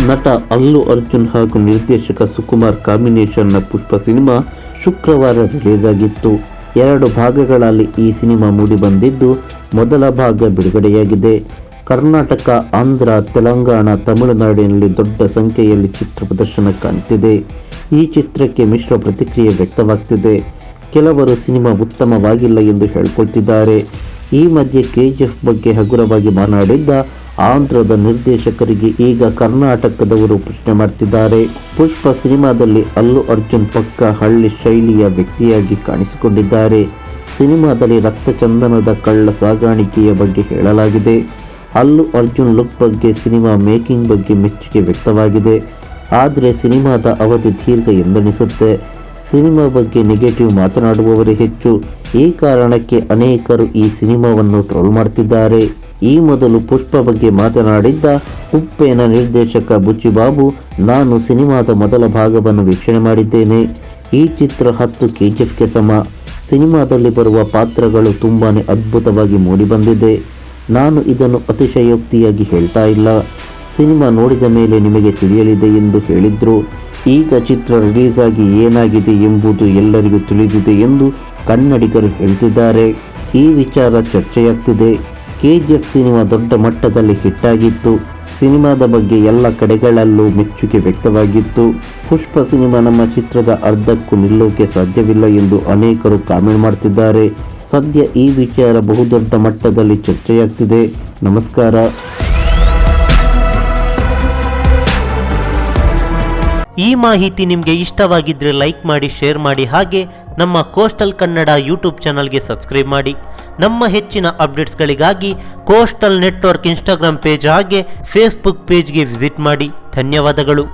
ನಟ ಅಲ್ಲು ಅರ್ಜುನ್ ಹಾಗೂ ನಿರ್ದೇಶಕ ಸುಕುಮಾರ್ ಕಾಂಬಿನೇಷನ್ನ ಪುಷ್ಪ ಸಿನಿಮಾ ಶುಕ್ರವಾರ ರಿಲೀಸ್ ಆಗಿತ್ತು. 2 ಭಾಗಗಳಲ್ಲಿ ಈ ಸಿನಿಮಾ ಮೂಡಿಬಂದಿದ್ದು, ಮೊದಲ ಭಾಗ ಬಿಡುಗಡೆಯಾಗಿದೆ. ಕರ್ನಾಟಕ, ಆಂಧ್ರ, ತೆಲಂಗಾಣ, ತಮಿಳುನಾಡಿನಲ್ಲಿ ದೊಡ್ಡ ಸಂಖ್ಯೆಯಲ್ಲಿ ಚಿತ್ರ ಪ್ರದರ್ಶನ ಕಾಣ್ತಿದೆ. ಈ ಚಿತ್ರಕ್ಕೆ ಮಿಶ್ರ ಪ್ರತಿಕ್ರಿಯೆ ವ್ಯಕ್ತವಾಗ್ತಿದೆ. ಕೆಲವರು ಸಿನಿಮಾ ಉತ್ತಮವಾಗಿಲ್ಲ ಎಂದು ಹೇಳಿಕೊಳ್ತಿದ್ದಾರೆ. ಈ ಮಧ್ಯೆ KGF ಬಗ್ಗೆ ಹಗುರವಾಗಿ ಮಾತನಾಡಿದ್ದ ಆಂಧ್ರದ ನಿರ್ದೇಶಕರಿಗೆ ಈಗ ಕರ್ನಾಟಕದವರು ಪ್ರಶ್ನೆ ಮಾಡ್ತಿದ್ದಾರೆ. ಪುಷ್ಪ ಸಿನಿಮಾದಲ್ಲಿ ಅಲ್ಲು ಅರ್ಜುನ್ ಪಕ್ಕ ಹಳ್ಳಿ ಶೈಲಿಯ ವ್ಯಕ್ತಿಯಾಗಿ ಕಾಣಿಸಿಕೊಂಡಿದ್ದಾರೆ. ಸಿನಿಮಾದಲ್ಲಿ ರಕ್ತಚಂದನದ ಕಳ್ಳ ಸಾಗಾಣಿಕೆಯ ಬಗ್ಗೆ ಹೇಳಲಾಗಿದೆ. ಅಲ್ಲು ಅರ್ಜುನ್ ಲುಕ್ ಬಗ್ಗೆ, ಸಿನಿಮಾ ಮೇಕಿಂಗ್ ಬಗ್ಗೆ ಮೆಚ್ಚುಗೆ ವ್ಯಕ್ತವಾಗಿದೆ. ಆದರೆ ಸಿನಿಮಾದ ಅವಧಿ ದೀರ್ಘ ಎಂದೆನಿಸುತ್ತೆ. ಸಿನಿಮಾ ಬಗ್ಗೆ ನೆಗೆಟಿವ್ ಮಾತನಾಡುವವರೇ ಹೆಚ್ಚು. ಈ ಕಾರಣಕ್ಕೆ ಅನೇಕರು ಈ ಸಿನಿಮಾವನ್ನು ಟ್ರೋಲ್ ಮಾಡ್ತಿದ್ದಾರೆ. ಈ ಮೊದಲು ಪುಷ್ಪ ಬಗ್ಗೆ ಮಾತನಾಡಿದ್ದ ಉಪ್ಪೇನ ನಿರ್ದೇಶಕ ಬುಚ್ಚಿ ಬಾಬು, ನಾನು ಸಿನಿಮಾದ ಮೊದಲ ಭಾಗವನ್ನು ವೀಕ್ಷಣೆ ಮಾಡಿದ್ದೇನೆ. ಈ ಚಿತ್ರ 10 KGFಗೆ ಸಮ. ಸಿನಿಮಾದಲ್ಲಿ ಬರುವ ಪಾತ್ರಗಳು ತುಂಬಾ ಅದ್ಭುತವಾಗಿ ಮೂಡಿಬಂದಿದೆ. ನಾನು ಇದನ್ನು ಅತಿಶಯೋಕ್ತಿಯಾಗಿ ಹೇಳ್ತಾ ಇಲ್ಲ. ಸಿನಿಮಾ ನೋಡಿದ ಮೇಲೆ ನಿಮಗೆ ತಿಳಿಯಲಿದೆ ಎಂದು ಹೇಳಿದ್ರು. ಈಗ ಚಿತ್ರ ರಿಲೀಸ್ ಆಗಿ ಏನಾಗಿದೆ ಎಂಬುದು ಎಲ್ಲರಿಗೂ ತಿಳಿದಿದೆ ಎಂದು ಕನ್ನಡಿಗರು ಹೇಳ್ತಿದ್ದಾರೆ. ಈ ವಿಚಾರ ಚರ್ಚೆಯಾಗ್ತಿದೆ. KGF ಸಿನಿಮಾ ದೊಡ್ಡ ಮಟ್ಟದಲ್ಲಿ ಹಿಟ್ ಆಗಿತ್ತು. ಸಿನಿಮಾದ ಬಗ್ಗೆ ಎಲ್ಲ ಕಡೆಗಳಲ್ಲೂ ಮೆಚ್ಚುಗೆ ವ್ಯಕ್ತವಾಗಿತ್ತು. ಪುಷ್ಪ ಸಿನಿಮಾ ನಮ್ಮ ಚಿತ್ರದ ಅರ್ಧಕ್ಕೂ ನಿಲ್ಲೋಕೆ ಸಾಧ್ಯವಿಲ್ಲ ಎಂದು ಅನೇಕರು ಕಾಮೆಂಟ್ ಮಾಡ್ತಿದ್ದಾರೆ. ಸದ್ಯ ಈ ವಿಚಾರ ಬಹುದೊಡ್ಡ ಮಟ್ಟದಲ್ಲಿ ಚರ್ಚೆಯಾಗ್ತಿದೆ. ನಮಸ್ಕಾರ. ಈ ಮಾಹಿತಿ ನಿಮಗೆ ಇಷ್ಟವಾಗಿದ್ದರೆ ಲೈಕ್ ಮಾಡಿ, ಶೇರ್ ಮಾಡಿ, ಹಾಗೆ ನಮ್ಮ ಕೋಸ್ಟಲ್ ಕನ್ನಡ ಯೂಟ್ಯೂಬ್ ಚಾನಲ್ಗೆ ಸಬ್ಸ್ಕ್ರೈಬ್ ಮಾಡಿ. ನಮ್ಮ ಹೆಚ್ಚಿನ ಅಪ್ಡೇಟ್ಸ್ಗಳಿಗಾಗಿ ಕೋಸ್ಟಲ್ ನೆಟ್ವರ್ಕ್ ಇನ್ಸ್ಟಾಗ್ರಾಮ್ ಪೇಜ್ ಹಾಗೆ ಫೇಸ್ಬುಕ್ ಪೇಜ್ಗೆ ವಿಸಿಟ್ ಮಾಡಿ. ಧನ್ಯವಾದಗಳು.